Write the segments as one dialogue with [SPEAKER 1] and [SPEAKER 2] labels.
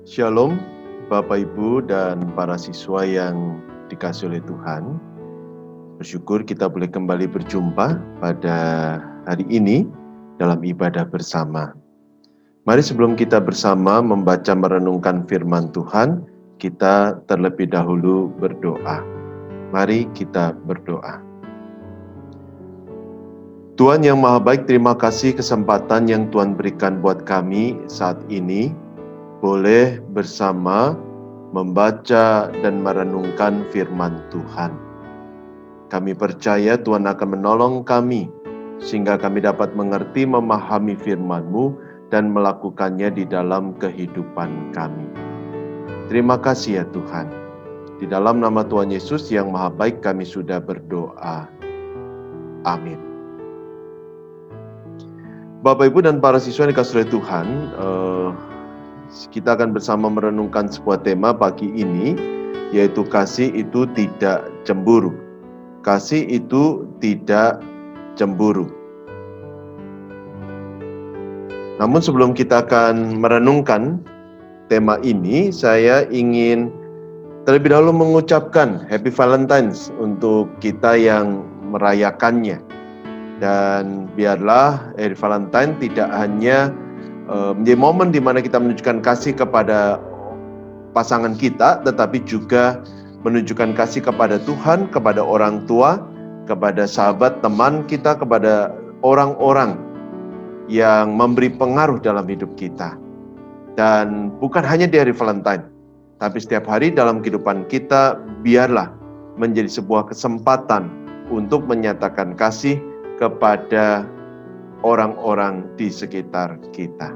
[SPEAKER 1] Shalom, Bapak Ibu dan para siswa yang dikasihi oleh Tuhan. Bersyukur kita boleh kembali berjumpa pada hari ini dalam ibadah bersama. Mari sebelum kita bersama membaca merenungkan firman Tuhan, kita terlebih dahulu berdoa. Mari kita berdoa. Tuhan yang Maha Baik, terima kasih kesempatan yang Tuhan berikan buat kami saat ini, boleh bersama membaca dan merenungkan firman Tuhan. Kami percaya Tuhan akan menolong kami, sehingga kami dapat mengerti, memahami firman-Mu, dan melakukannya di dalam kehidupan kami. Terima kasih ya Tuhan. Di dalam nama Tuhan Yesus yang Maha Baik kami sudah berdoa. Amin. Bapak, Ibu, dan para siswa yang dikasihi oleh Tuhan, kita akan bersama merenungkan sebuah tema pagi ini, yaitu kasih itu tidak cemburu. Kasih itu tidak cemburu. Namun sebelum kita akan merenungkan tema ini, saya ingin terlebih dahulu mengucapkan Happy Valentine's untuk kita yang merayakannya. Dan biarlah Hari Valentine tidak hanya menjadi momen di mana kita menunjukkan kasih kepada pasangan kita, tetapi juga menunjukkan kasih kepada Tuhan, kepada orang tua, kepada sahabat, teman kita, kepada orang-orang yang memberi pengaruh dalam hidup kita. Dan bukan hanya di Hari Valentine, tapi setiap hari dalam kehidupan kita, biarlah menjadi sebuah kesempatan untuk menyatakan kasih kepada orang-orang di sekitar kita.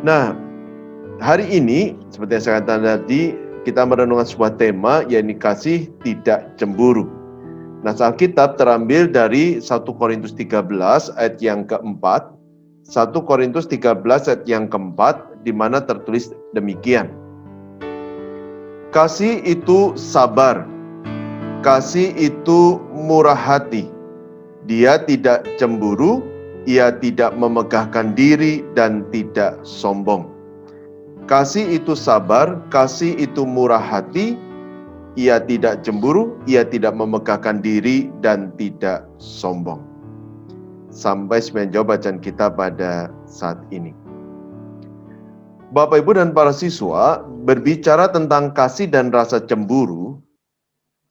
[SPEAKER 1] Nah, hari ini seperti yang saya katakan tadi, kita merenungkan sebuah tema, yaitu kasih tidak cemburu. Nah, Alkitab terambil dari 1 Korintus 13 ayat yang keempat. 1 Korintus 13 ayat yang keempat, di mana tertulis demikian. Kasih itu sabar, kasih itu murah hati. Dia tidak cemburu, ia tidak memegahkan diri dan tidak sombong. Kasih itu sabar, kasih itu murah hati, ia tidak cemburu, ia tidak memegahkan diri dan tidak sombong. Sampai menjawab bacaan kita pada saat ini. Bapak, Ibu, dan para siswa, berbicara tentang kasih dan rasa cemburu,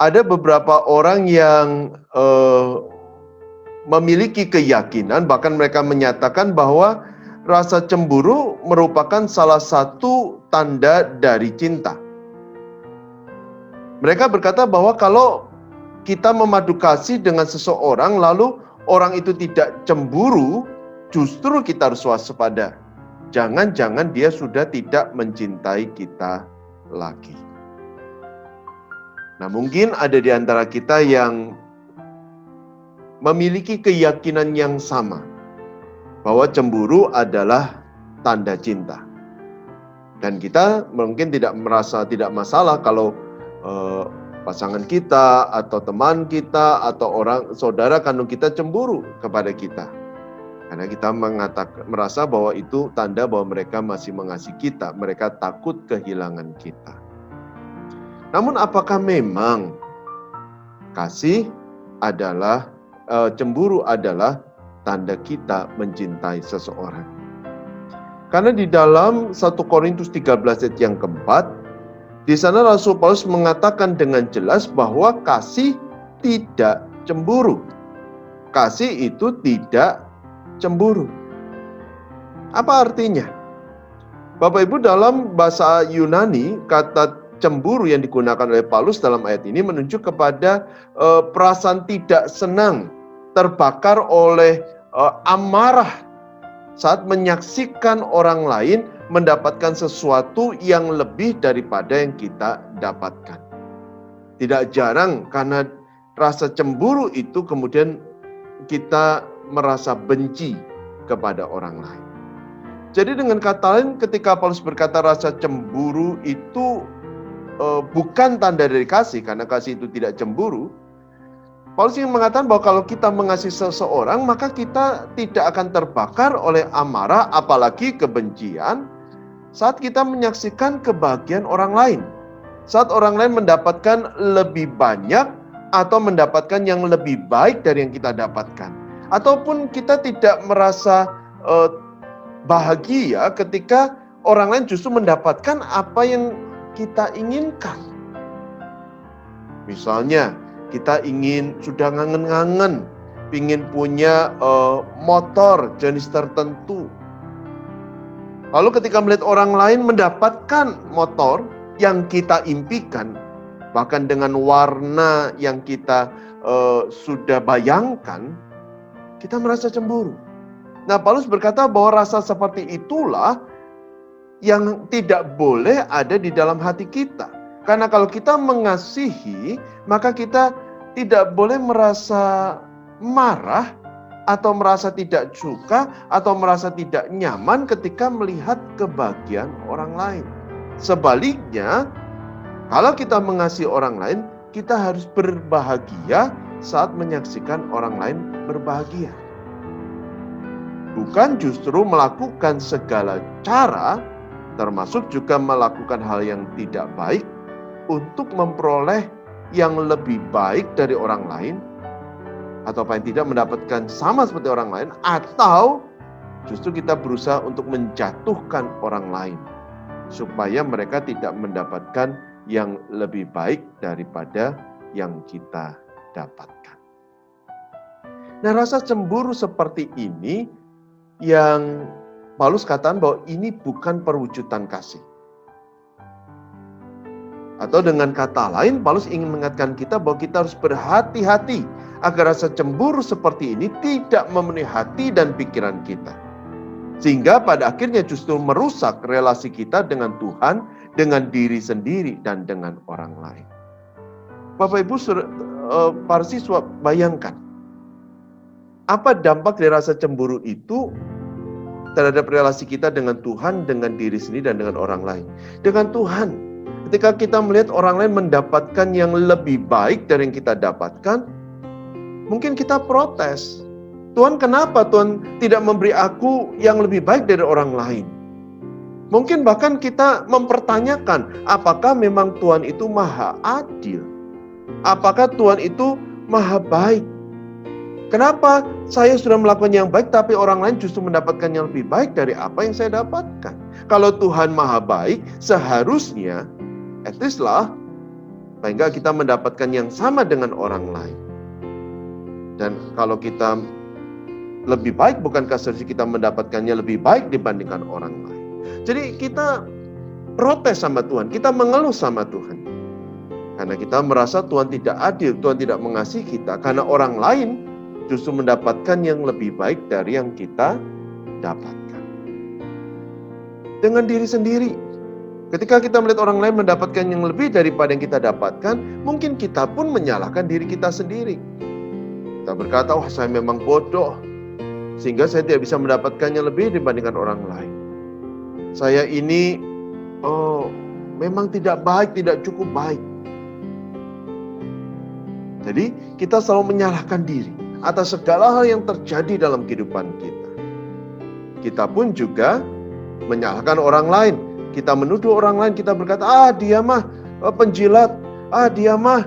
[SPEAKER 1] ada beberapa orang yang memiliki keyakinan, bahkan mereka menyatakan bahwa rasa cemburu merupakan salah satu tanda dari cinta. Mereka berkata bahwa kalau kita memadu kasih dengan seseorang, lalu orang itu tidak cemburu, justru kita harus waspada. Jangan-jangan dia sudah tidak mencintai kita lagi. Nah, mungkin ada di antara kita yang memiliki keyakinan yang sama, bahwa cemburu adalah tanda cinta. Dan kita mungkin tidak merasa tidak masalah kalau pasangan kita, atau teman kita, atau orang saudara kandung kita cemburu kepada kita. Karena kita merasa bahwa itu tanda bahwa mereka masih mengasihi kita, mereka takut kehilangan kita. Namun apakah memang kasih adalah cemburu adalah tanda kita mencintai seseorang? Karena di dalam 1 Korintus 13 ayat yang keempat, di sana Rasul Paulus mengatakan dengan jelas bahwa kasih tidak cemburu. Kasih itu tidak cemburu. Apa artinya? Bapak, Ibu, dalam bahasa Yunani, kata cemburu yang digunakan oleh Paulus dalam ayat ini menunjuk kepada perasaan tidak senang, terbakar oleh amarah saat menyaksikan orang lain mendapatkan sesuatu yang lebih daripada yang kita dapatkan. Tidak jarang karena rasa cemburu itu kemudian kita merasa benci kepada orang lain. Jadi dengan kata lain, ketika Paulus berkata rasa cemburu itu bukan tanda dari kasih, karena kasih itu tidak cemburu, Paulus ingin mengatakan bahwa kalau kita mengasihi seseorang, maka kita tidak akan terbakar oleh amarah, apalagi kebencian, saat kita menyaksikan kebahagiaan orang lain. Saat orang lain mendapatkan lebih banyak atau mendapatkan yang lebih baik dari yang kita dapatkan. Ataupun kita tidak merasa bahagia ketika orang lain justru mendapatkan apa yang kita inginkan. Misalnya, kita sudah ngangen-ngangen, ingin punya motor jenis tertentu. Lalu ketika melihat orang lain mendapatkan motor yang kita impikan, bahkan dengan warna yang kita sudah bayangkan, kita merasa cemburu. Nah, Paulus berkata bahwa rasa seperti itulah yang tidak boleh ada di dalam hati kita. Karena kalau kita mengasihi, maka kita tidak boleh merasa marah atau merasa tidak suka atau merasa tidak nyaman ketika melihat kebahagiaan orang lain. Sebaliknya, kalau kita mengasihi orang lain, kita harus berbahagia saat menyaksikan orang lain berbahagia. Bukan justru melakukan segala cara, termasuk juga melakukan hal yang tidak baik untuk memperoleh yang lebih baik dari orang lain, atau paling tidak mendapatkan sama seperti orang lain, atau justru kita berusaha untuk menjatuhkan orang lain supaya mereka tidak mendapatkan yang lebih baik daripada yang kita dapatkan. Nah, rasa cemburu seperti ini yang Paulus katakan bahwa ini bukan perwujudan kasih. Atau dengan kata lain, Paulus ingin mengingatkan kita bahwa kita harus berhati-hati agar rasa cemburu seperti ini tidak memenuhi hati dan pikiran kita. Sehingga pada akhirnya justru merusak relasi kita dengan Tuhan, dengan diri sendiri, dan dengan orang lain. Bapak Ibu, para siswa, bayangkan. Apa dampak dari rasa cemburu itu terhadap relasi kita dengan Tuhan, dengan diri sendiri, dan dengan orang lain? Dengan Tuhan, ketika kita melihat orang lain mendapatkan yang lebih baik dari yang kita dapatkan, mungkin kita protes. Tuhan, kenapa Tuhan tidak memberi aku yang lebih baik dari orang lain? Mungkin bahkan kita mempertanyakan, apakah memang Tuhan itu maha adil? Apakah Tuhan itu maha baik? Kenapa saya sudah melakukan yang baik tapi orang lain justru mendapatkan yang lebih baik dari apa yang saya dapatkan? Kalau Tuhan maha baik, seharusnya at least lah, paling enggak kita mendapatkan yang sama dengan orang lain. Dan kalau kita lebih baik, bukankah seharusnya kita mendapatkannya lebih baik dibandingkan orang lain? Jadi kita protes sama Tuhan, kita mengeluh sama Tuhan. Karena kita merasa Tuhan tidak adil, Tuhan tidak mengasihi kita. Karena orang lain justru mendapatkan yang lebih baik dari yang kita dapatkan. Dengan diri sendiri, ketika kita melihat orang lain mendapatkan yang lebih daripada yang kita dapatkan, mungkin kita pun menyalahkan diri kita sendiri. Kita berkata, wah saya memang bodoh, sehingga saya tidak bisa mendapatkannya lebih dibandingkan orang lain. Saya ini memang tidak baik, tidak cukup baik. Jadi kita selalu menyalahkan diri atas segala hal yang terjadi dalam kehidupan kita. Kita pun juga menyalahkan orang lain. Kita menuduh orang lain, kita berkata, dia mah penjilat, dia mah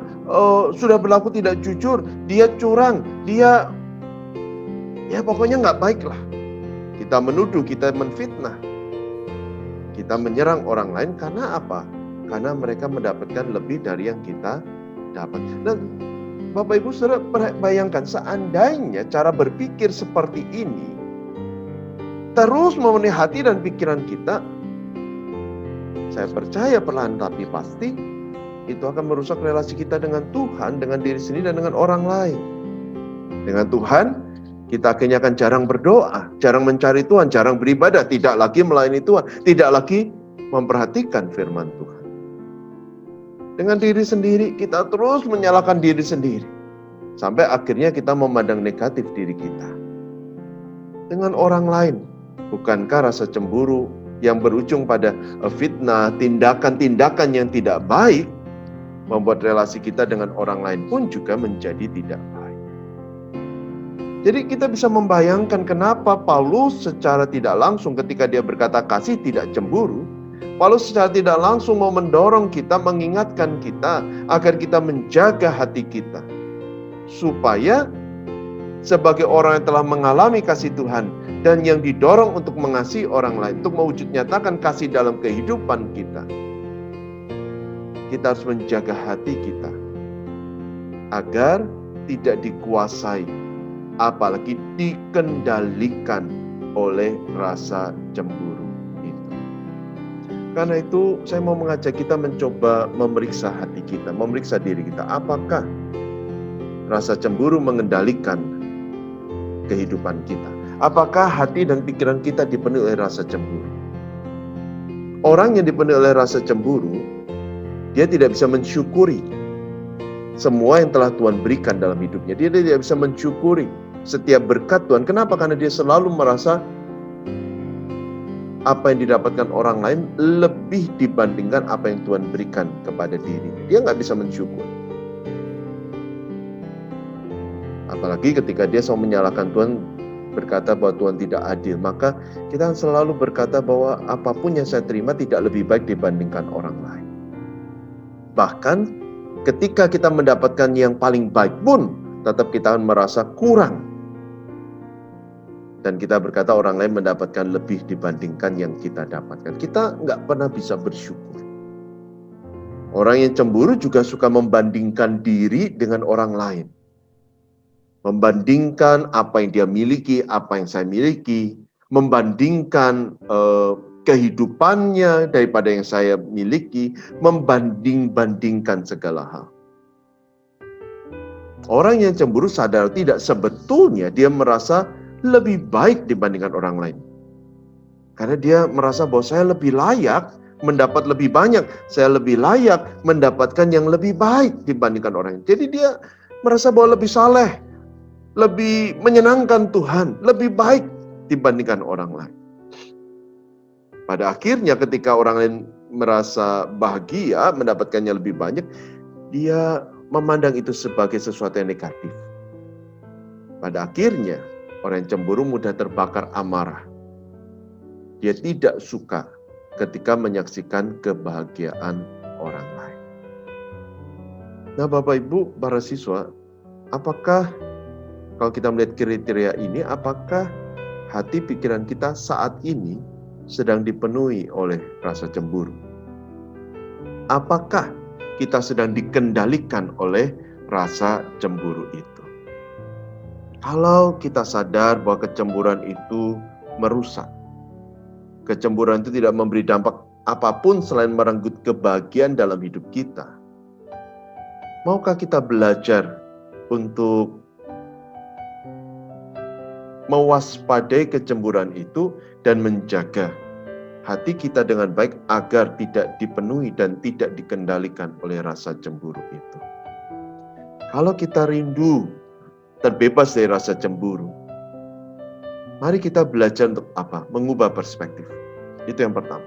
[SPEAKER 1] sudah berlaku tidak jujur, dia curang, dia ya pokoknya nggak baik lah. Kita menuduh, kita menfitnah. Kita menyerang orang lain karena apa? Karena mereka mendapatkan lebih dari yang kita dapat. Dan Bapak Ibu saudara, bayangkan seandainya cara berpikir seperti ini terus memenuhi hati dan pikiran kita, saya percaya perlahan tapi pasti itu akan merusak relasi kita dengan Tuhan, dengan diri sendiri, dan dengan orang lain. Dengan Tuhan, kita akhirnya akan jarang berdoa, jarang mencari Tuhan, jarang beribadah, tidak lagi melayani Tuhan, tidak lagi memperhatikan firman Tuhan. Dengan diri sendiri, kita terus menyalahkan diri sendiri. Sampai akhirnya kita memandang negatif diri kita. Dengan orang lain, bukankah rasa cemburu yang berujung pada fitnah, tindakan-tindakan yang tidak baik, membuat relasi kita dengan orang lain pun juga menjadi tidak baik. Jadi kita bisa membayangkan kenapa Paulus secara tidak langsung ketika dia berkata kasih tidak cemburu, Paulus secara tidak langsung mau mendorong kita, mengingatkan kita agar kita menjaga hati kita. Supaya sebagai orang yang telah mengalami kasih Tuhan dan yang didorong untuk mengasihi orang lain, untuk mewujud nyatakan kasih dalam kehidupan kita, kita harus menjaga hati kita agar tidak dikuasai, apalagi dikendalikan oleh rasa cemburu itu. Karena itu saya mau mengajak kita mencoba memeriksa hati kita, memeriksa diri kita. Apakah rasa cemburu mengendalikan kehidupan kita? Apakah hati dan pikiran kita dipenuhi oleh rasa cemburu? Orang yang dipenuhi oleh rasa cemburu, dia tidak bisa mensyukuri semua yang telah Tuhan berikan dalam hidupnya. Dia tidak bisa mensyukuri setiap berkat Tuhan. Kenapa? Karena dia selalu merasa apa yang didapatkan orang lain lebih dibandingkan apa yang Tuhan berikan kepada dirinya. Dia nggak bisa mensyukur. Apalagi ketika dia selalu menyalahkan Tuhan, berkata bahwa Tuhan tidak adil, maka kita selalu berkata bahwa apapun yang saya terima tidak lebih baik dibandingkan orang lain. Bahkan ketika kita mendapatkan yang paling baik pun, tetap kita akan merasa kurang. Dan kita berkata orang lain mendapatkan lebih dibandingkan yang kita dapatkan. Kita nggak pernah bisa bersyukur. Orang yang cemburu juga suka membandingkan diri dengan orang lain. Membandingkan apa yang dia miliki, apa yang saya miliki. Membandingkan kehidupannya daripada yang saya miliki. Membanding-bandingkan segala hal. Orang yang cemburu sadar tidak, sebetulnya dia merasa lebih baik dibandingkan orang lain. Karena dia merasa bahwa saya lebih layak mendapat lebih banyak. Saya lebih layak mendapatkan yang lebih baik dibandingkan orang lain. Jadi dia merasa bahwa lebih saleh, lebih menyenangkan Tuhan, lebih baik dibandingkan orang lain. Pada akhirnya ketika orang lain merasa bahagia mendapatkannya lebih banyak, dia memandang itu sebagai sesuatu yang negatif. Pada akhirnya orang yang cemburu mudah terbakar amarah. Dia tidak suka ketika menyaksikan kebahagiaan orang lain. Nah, Bapak Ibu, para siswa, apakah kalau kita melihat kriteria ini, apakah hati pikiran kita saat ini sedang dipenuhi oleh rasa cemburu? Apakah kita sedang dikendalikan oleh rasa cemburu itu? Kalau kita sadar bahwa kecemburuan itu merusak, kecemburuan itu tidak memberi dampak apapun selain merenggut kebahagiaan dalam hidup kita, maukah kita belajar untuk mewaspadai kecemburuan itu dan menjaga hati kita dengan baik agar tidak dipenuhi dan tidak dikendalikan oleh rasa cemburu itu? Kalau kita rindu terbebas dari rasa cemburu, mari kita belajar untuk apa? Mengubah perspektif. Itu yang pertama.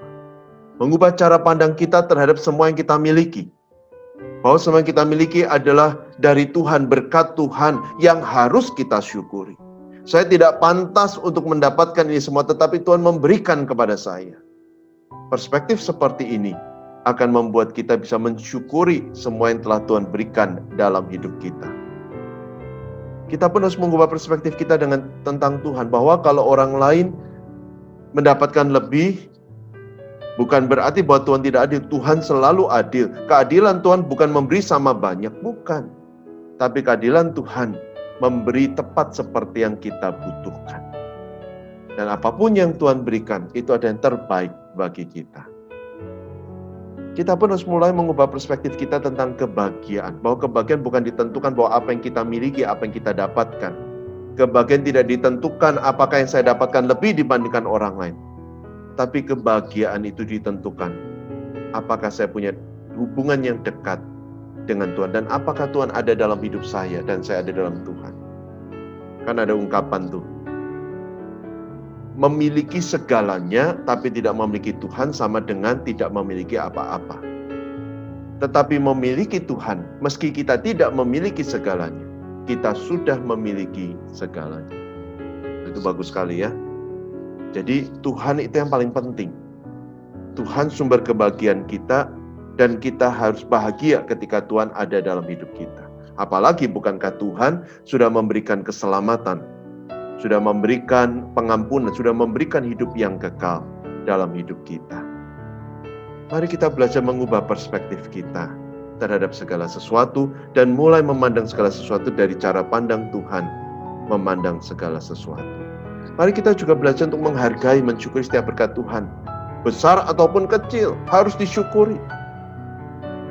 [SPEAKER 1] Mengubah cara pandang kita terhadap semua yang kita miliki. Bahwa semua yang kita miliki adalah dari Tuhan, berkat Tuhan yang harus kita syukuri. Saya tidak pantas untuk mendapatkan ini semua, tetapi Tuhan memberikan kepada saya. Perspektif seperti ini akan membuat kita bisa mensyukuri semua yang telah Tuhan berikan dalam hidup kita. Kita pun harus mengubah perspektif kita tentang Tuhan, bahwa kalau orang lain mendapatkan lebih, bukan berarti bahwa Tuhan tidak adil. Tuhan selalu adil. Keadilan Tuhan bukan memberi sama banyak, bukan. Tapi keadilan Tuhan memberi tepat seperti yang kita butuhkan. Dan apapun yang Tuhan berikan, itu ada yang terbaik bagi kita. Kita pun harus mulai mengubah perspektif kita tentang kebahagiaan. Bahwa kebahagiaan bukan ditentukan bahwa apa yang kita miliki, apa yang kita dapatkan. Kebahagiaan tidak ditentukan apakah yang saya dapatkan lebih dibandingkan orang lain. Tapi kebahagiaan itu ditentukan apakah saya punya hubungan yang dekat dengan Tuhan. Dan apakah Tuhan ada dalam hidup saya dan saya ada dalam Tuhan. Kan ada ungkapan tuh. Memiliki segalanya tapi tidak memiliki Tuhan sama dengan tidak memiliki apa-apa. Tetapi memiliki Tuhan, meski kita tidak memiliki segalanya, kita sudah memiliki segalanya. Itu bagus sekali ya. Jadi Tuhan itu yang paling penting. Tuhan sumber kebahagiaan kita, dan kita harus bahagia ketika Tuhan ada dalam hidup kita. Apalagi bukankah Tuhan sudah memberikan keselamatan, sudah memberikan pengampunan, sudah memberikan hidup yang kekal dalam hidup kita. Mari kita belajar mengubah perspektif kita terhadap segala sesuatu dan mulai memandang segala sesuatu dari cara pandang Tuhan memandang segala sesuatu. Mari kita juga belajar untuk menghargai, mensyukuri setiap berkat Tuhan. Besar ataupun kecil, harus disyukuri.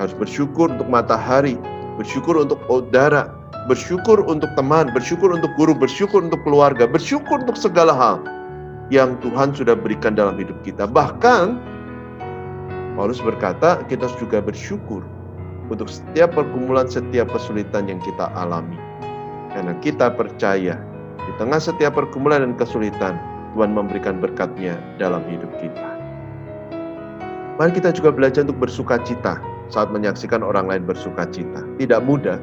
[SPEAKER 1] Harus bersyukur untuk matahari, bersyukur untuk udara, bersyukur untuk teman, bersyukur untuk guru, bersyukur untuk keluarga, bersyukur untuk segala hal yang Tuhan sudah berikan dalam hidup kita. Bahkan Paulus berkata, kita juga bersyukur untuk setiap pergumulan, setiap kesulitan yang kita alami. Karena kita percaya, di tengah setiap pergumulan dan kesulitan, Tuhan memberikan berkat-Nya dalam hidup kita. Mari kita juga belajar untuk bersuka cita saat menyaksikan orang lain bersuka cita. Tidak mudah,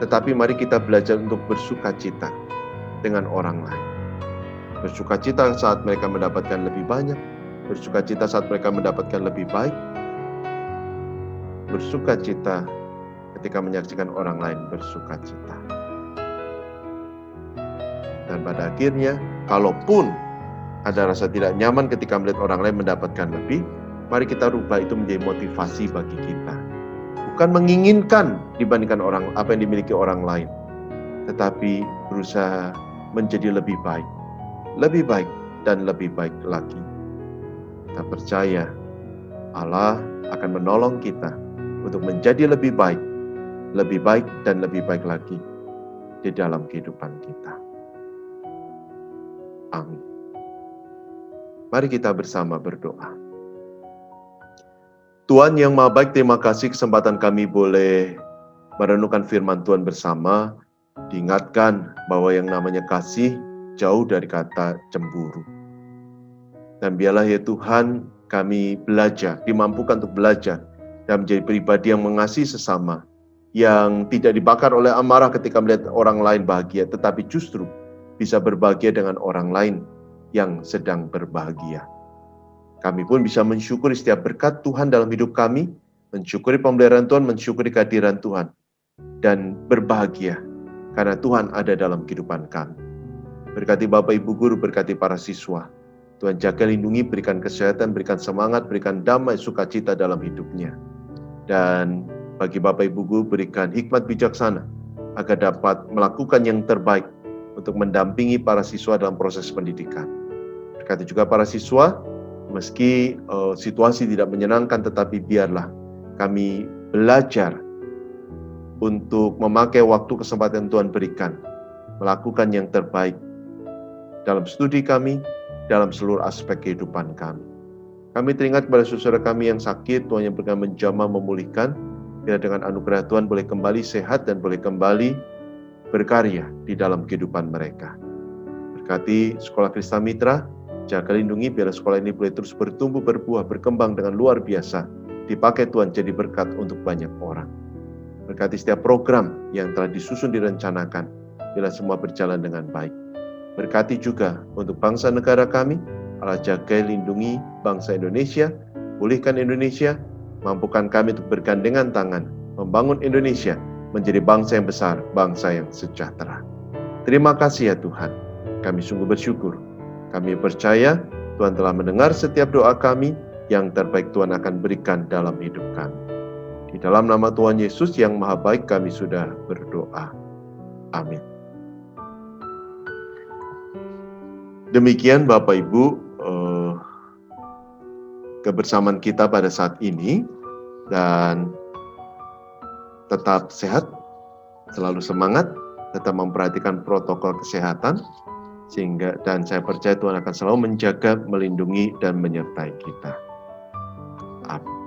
[SPEAKER 1] tetapi mari kita belajar untuk bersuka cita dengan orang lain. Bersuka cita saat mereka mendapatkan lebih banyak, bersuka cita saat mereka mendapatkan lebih baik, bersuka cita ketika menyaksikan orang lain bersuka cita. Dan pada akhirnya, kalaupun ada rasa tidak nyaman ketika melihat orang lain mendapatkan lebih, mari kita rubah itu menjadi motivasi bagi kita. Bukan menginginkan dibandingkan apa yang dimiliki orang lain, tetapi berusaha menjadi lebih baik dan lebih baik lagi. Kita percaya Allah akan menolong kita untuk menjadi lebih baik dan lebih baik lagi di dalam kehidupan kita. Amin. Mari kita bersama berdoa. Tuhan yang Maha Baik, terima kasih kesempatan kami boleh merenungkan firman Tuhan bersama, diingatkan bahwa yang namanya kasih jauh dari kata cemburu. Dan biarlah ya Tuhan, kami belajar, dimampukan untuk belajar dan menjadi pribadi yang mengasihi sesama, yang tidak dibakar oleh amarah ketika melihat orang lain bahagia, tetapi justru bisa berbahagia dengan orang lain yang sedang berbahagia. Kami pun bisa mensyukuri setiap berkat Tuhan dalam hidup kami, mensyukuri pemeliharaan Tuhan, mensyukuri kehadiran Tuhan, dan berbahagia karena Tuhan ada dalam kehidupan kami. Berkati Bapak Ibu Guru, berkati para siswa. Tuhan jaga, lindungi, berikan kesehatan, berikan semangat, berikan damai, sukacita dalam hidupnya. Dan bagi Bapak Ibu Guru, berikan hikmat bijaksana agar dapat melakukan yang terbaik untuk mendampingi para siswa dalam proses pendidikan. Berkati juga para siswa, meski situasi tidak menyenangkan, tetapi biarlah kami belajar untuk memakai waktu kesempatan Tuhan berikan, melakukan yang terbaik dalam studi kami, dalam seluruh aspek kehidupan kami. Kami teringat kepada saudara kami yang sakit, Tuhan yang berkenan menjamah, memulihkan, biar dengan anugerah Tuhan boleh kembali sehat dan boleh kembali berkarya di dalam kehidupan mereka. Berkati Sekolah Krista Mitra, jaga lindungi biar sekolah ini boleh terus bertumbuh, berbuah, berkembang dengan luar biasa, dipakai Tuhan jadi berkat untuk banyak orang. Berkati setiap program yang telah disusun direncanakan, biarlah semua berjalan dengan baik. Berkati juga untuk bangsa negara kami, Allah jaga lindungi bangsa Indonesia, pulihkan Indonesia, mampukan kami untuk bergandengan tangan, membangun Indonesia menjadi bangsa yang besar, bangsa yang sejahtera. Terima kasih ya Tuhan, kami sungguh bersyukur. Kami percaya Tuhan telah mendengar setiap doa kami, yang terbaik Tuhan akan berikan dalam hidup kami. Di dalam nama Tuhan Yesus yang Maha Baik kami sudah berdoa. Amin. Demikian Bapak Ibu, kebersamaan kita pada saat ini, dan tetap sehat, selalu semangat, tetap memperhatikan protokol kesehatan, dan saya percaya Tuhan akan selalu menjaga, melindungi, dan menyertai kita. Amin.